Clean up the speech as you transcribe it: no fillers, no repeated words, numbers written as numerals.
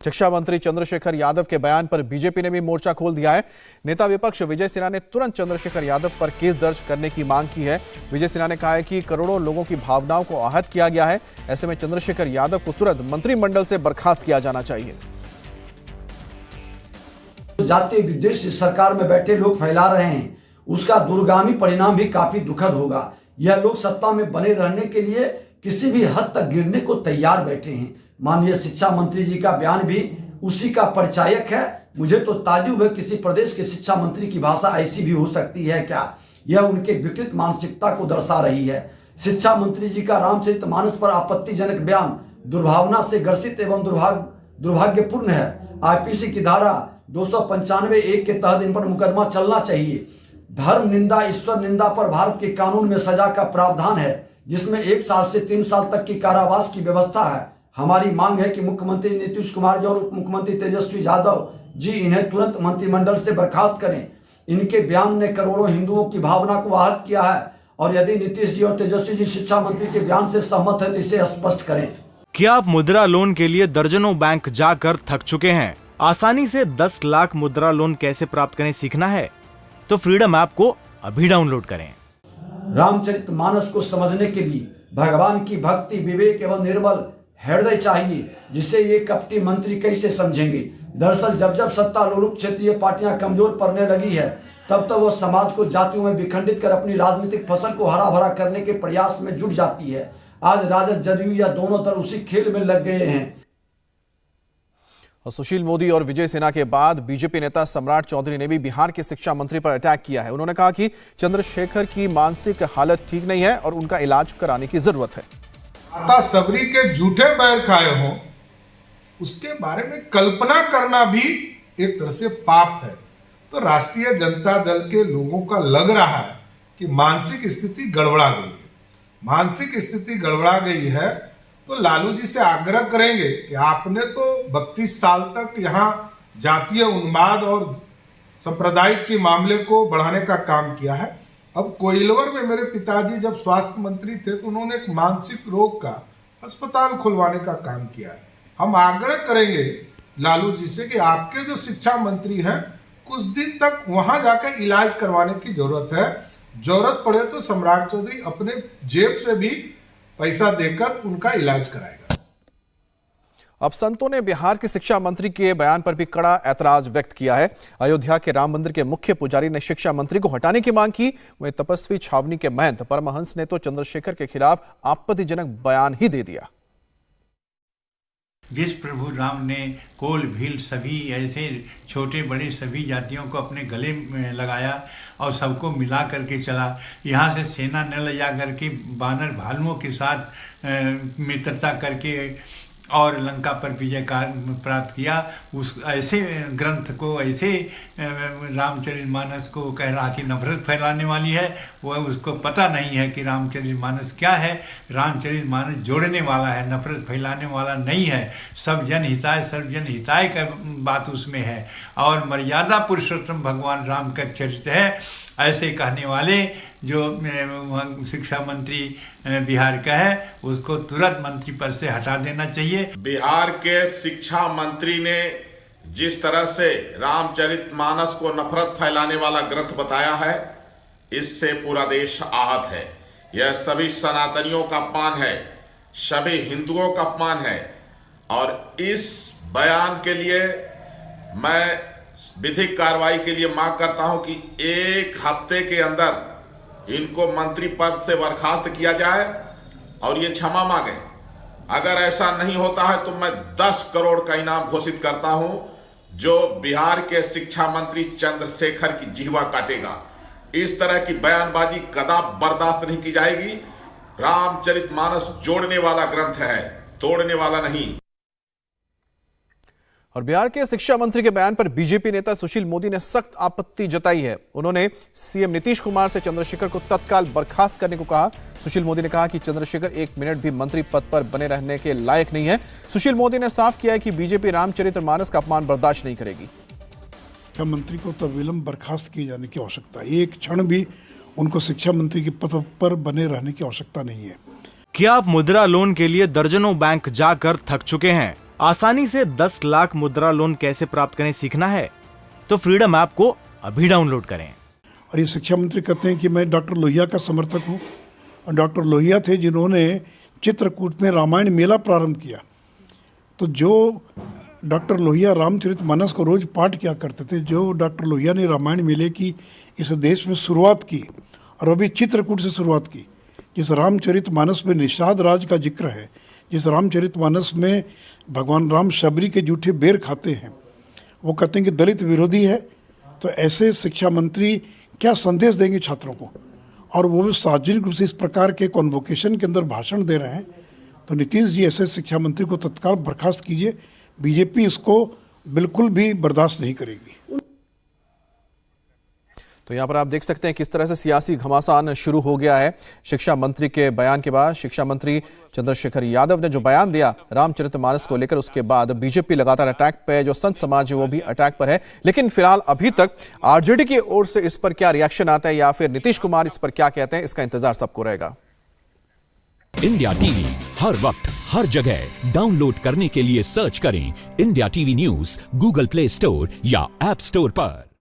शिक्षा मंत्री चंद्रशेखर यादव के बयान पर बीजेपी ने भी मोर्चा खोल दिया है। नेता विपक्ष विजय सिन्हा ने तुरंत चंद्रशेखर यादव पर केस दर्ज करने की मांग की है। विजय सिन्हा ने कहा है कि करोड़ों लोगों की भावनाओं को आहत किया गया है। ऐसे में चंद्रशेखर यादव को तुरंत मंत्रिमंडल से बर्खास्त किया जाना चाहिए। जातीय विद्वेष इस सरकार में बैठे लोग फैला रहे हैं, उसका दूरगामी परिणाम भी काफी दुखद होगा। यह लोग सत्ता में बने रहने के लिए किसी भी हद तक गिरने को तैयार बैठे हैं। माननीय शिक्षा मंत्री जी का बयान भी उसी का परिचायक है। मुझे तो ताज्जुब है, किसी प्रदेश के शिक्षा मंत्री की भाषा ऐसी भी हो सकती है क्या? यह उनके विकृत मानसिकता को दर्शा रही है। शिक्षा मंत्री जी का रामचरितमानस पर आपत्तिजनक बयान दुर्भावना से ग्रसित एवं दुर्भाग्यपूर्ण है। आईपीसी की धारा 295(1) के तहत इन पर मुकदमा चलना चाहिए। धर्म निंदा, ईश्वर निंदा पर भारत के कानून में सजा का प्रावधान है, जिसमें 1 साल से 3 साल तक की कारावास की व्यवस्था है। हमारी मांग है कि मुख्यमंत्री नीतीश कुमार जी और उप मुख्यमंत्री तेजस्वी यादव जी इन्हें तुरंत मंत्रिमंडल से बर्खास्त करें। इनके बयान ने करोड़ों हिंदुओं की भावना को आहत किया है और यदि नीतीश जी और तेजस्वी जी शिक्षा मंत्री के बयान से सहमत है तो इसे स्पष्ट करें। क्या आप मुद्रा लोन के लिए दर्जनों बैंक जाकर थक चुके हैं? आसानी से 10 लाख मुद्रा लोन कैसे प्राप्त करें सीखना है तो फ्रीडम ऐप को अभी डाउनलोड करें। रामचरितमानस को समझने के लिए भगवान की भक्ति, विवेक एवं निर्मल हृदय चाहिए, जिसे ये कपटी मंत्री कैसे समझेंगे। दरअसल जब जब सत्ता लोलुप क्षेत्रीय पार्टियां कमजोर पड़ने लगी है, तब वो समाज को जातियों में विखंडित कर अपनी राजनीतिक फसल को हरा भरा करने के प्रयास में जुट जाती है। आज राजद जदयू या दोनों दल उसी खेल में लग गए हैं। और सुशील मोदी और विजय सिन्हा के बाद बीजेपी नेता सम्राट चौधरी ने भी बिहार के शिक्षा मंत्री पर अटैक किया है। उन्होंने कहा कि चंद्रशेखर की मानसिक हालत ठीक नहीं है और उनका इलाज कराने की जरूरत है। माता सबरी के झूठे बैर खाए हो, उसके बारे में कल्पना करना भी एक तरह से पाप है। तो राष्ट्रीय जनता दल के लोगों का लग रहा है कि मानसिक स्थिति गड़बड़ा गई है। मानसिक स्थिति गड़बड़ा गई है तो लालू जी से आग्रह करेंगे कि आपने तो 32 साल तक यहाँ जातीय उन्माद और सांप्रदायिक के मामले को बढ़ाने का काम किया है। अब कोइलवर में मेरे पिताजी जब स्वास्थ्य मंत्री थे तो उन्होंने एक मानसिक रोग का अस्पताल खुलवाने का काम किया है। हम आग्रह करेंगे लालू जी से कि आपके जो शिक्षा मंत्री हैं कुछ दिन तक वहां जाकर इलाज करवाने की जरूरत है। जरूरत पड़े तो सम्राट चौधरी अपने जेब से भी पैसा देकर उनका इलाज कराएगा। अब संतों ने बिहार के शिक्षा मंत्री के बयान पर भी कड़ा ऐतराज व्यक्त किया है। अयोध्या के राम मंदिर के मुख्य पुजारी ने शिक्षा मंत्री को हटाने की मांग की। वहीं तपस्वी छावनी के महंत परमहंस ने तो चंद्रशेखर के खिलाफ आपत्तिजनक बयान ही दे दिया। जिस प्रभु राम ने कोल भील सभी ऐसे छोटे बड़े सभी जातियों को अपने गले में लगाया और सबको मिला करके चला, यहाँ से सेना न ले जा करके बानर भालुओं के साथ मित्रता करके और लंका पर विजय प्राप्त किया, उस ऐसे ग्रंथ को, ऐसे रामचरितमानस को कह रहा कि नफरत फैलाने वाली है। वह उसको पता नहीं है कि रामचरितमानस क्या है। रामचरितमानस जोड़ने वाला है, नफरत फैलाने वाला नहीं है। सब जन हिताय सर्वजन हिताय का बात उसमें है और मर्यादा पुरुषोत्तम भगवान राम का चरित्र है। ऐसे कहने वाले जो शिक्षा मंत्री बिहार का है उसको तुरंत मंत्री पद से हटा देना चाहिए। बिहार के शिक्षा मंत्री ने जिस तरह से रामचरितमानस को नफरत फैलाने वाला ग्रंथ बताया है, इससे पूरा देश आहत है। यह सभी सनातनियों का अपमान है, सभी हिंदुओं का अपमान है और इस बयान के लिए मैं विधिक कार्रवाई के लिए मांग करता हूं कि 1 हफ्ते के अंदर इनको मंत्री पद से बर्खास्त किया जाए और ये क्षमा मांगे। अगर ऐसा नहीं होता है तो मैं 10 करोड़ का इनाम घोषित करता हूं, जो बिहार के शिक्षा मंत्री चंद्रशेखर की जिह्वा काटेगा। इस तरह की बयानबाजी कदापि बर्दाश्त नहीं की जाएगी। रामचरितमानस जोड़ने वाला ग्रंथ है, तोड़ने वाला नहीं। और बिहार के शिक्षा मंत्री के बयान पर बीजेपी नेता सुशील मोदी ने सख्त आपत्ति जताई है। उन्होंने सीएम नीतीश कुमार से चंद्रशेखर को तत्काल बर्खास्त करने को कहा। सुशील मोदी ने कहा कि चंद्रशेखर 1 मिनट भी मंत्री पद पर बने रहने के लायक नहीं है। सुशील मोदी ने साफ किया है कि बीजेपी रामचरितमानस का अपमान बर्दाश्त नहीं करेगी। शिक्षा मंत्री को तत्विलंब बर्खास्त किए जाने की आवश्यकता है। एक क्षण भी उनको शिक्षा मंत्री के पद पर बने रहने की आवश्यकता नहीं है। क्या आप मुद्रा लोन के लिए दर्जनों बैंक जाकर थक चुके हैं? आसानी से 10 लाख मुद्रा लोन कैसे प्राप्त करें सीखना है तो फ्रीडम ऐप को अभी डाउनलोड करें। और ये शिक्षा मंत्री कहते हैं कि मैं डॉक्टर लोहिया का समर्थक हूँ, और डॉक्टर लोहिया थे जिन्होंने चित्रकूट में रामायण मेला प्रारंभ किया। तो जो डॉक्टर लोहिया रामचरितमानस को रोज पाठ किया करते थे, जो डॉक्टर लोहिया ने रामायण मेले की इस देश में शुरुआत की और अभी चित्रकूट से शुरुआत की, जिस रामचरितमानस में निषाद राज का जिक्र है, जिस रामचरितमानस में भगवान राम शबरी के जूठे बेर खाते हैं, वो कहते हैं कि दलित विरोधी है। तो ऐसे शिक्षा मंत्री क्या संदेश देंगे छात्रों को, और वो भी सार्वजनिक रूप से इस प्रकार के कॉन्वोकेशन के अंदर भाषण दे रहे हैं। तो नीतीश जी ऐसे शिक्षा मंत्री को तत्काल बर्खास्त कीजिए, बीजेपी इसको बिल्कुल भी बर्दाश्त नहीं करेगी। तो यहाँ पर आप देख सकते हैं किस तरह से सियासी घमासान शुरू हो गया है। शिक्षा मंत्री के बयान के बाद शिक्षा मंत्री चंद्रशेखर यादव ने जो बयान दिया रामचरितमानस को लेकर, उसके बाद बीजेपी लगातार अटैक पे है, जो संत समाज है वो भी अटैक पर है। लेकिन फिलहाल अभी तक आरजेडी की ओर से इस पर क्या रिएक्शन आता है या फिर नीतीश कुमार इस पर क्या कहते हैं, इसका इंतजार सबको रहेगा। इंडिया टीवी हर वक्त हर जगह डाउनलोड करने के लिए सर्च करें India TV news Google play store या ऐप स्टोर पर।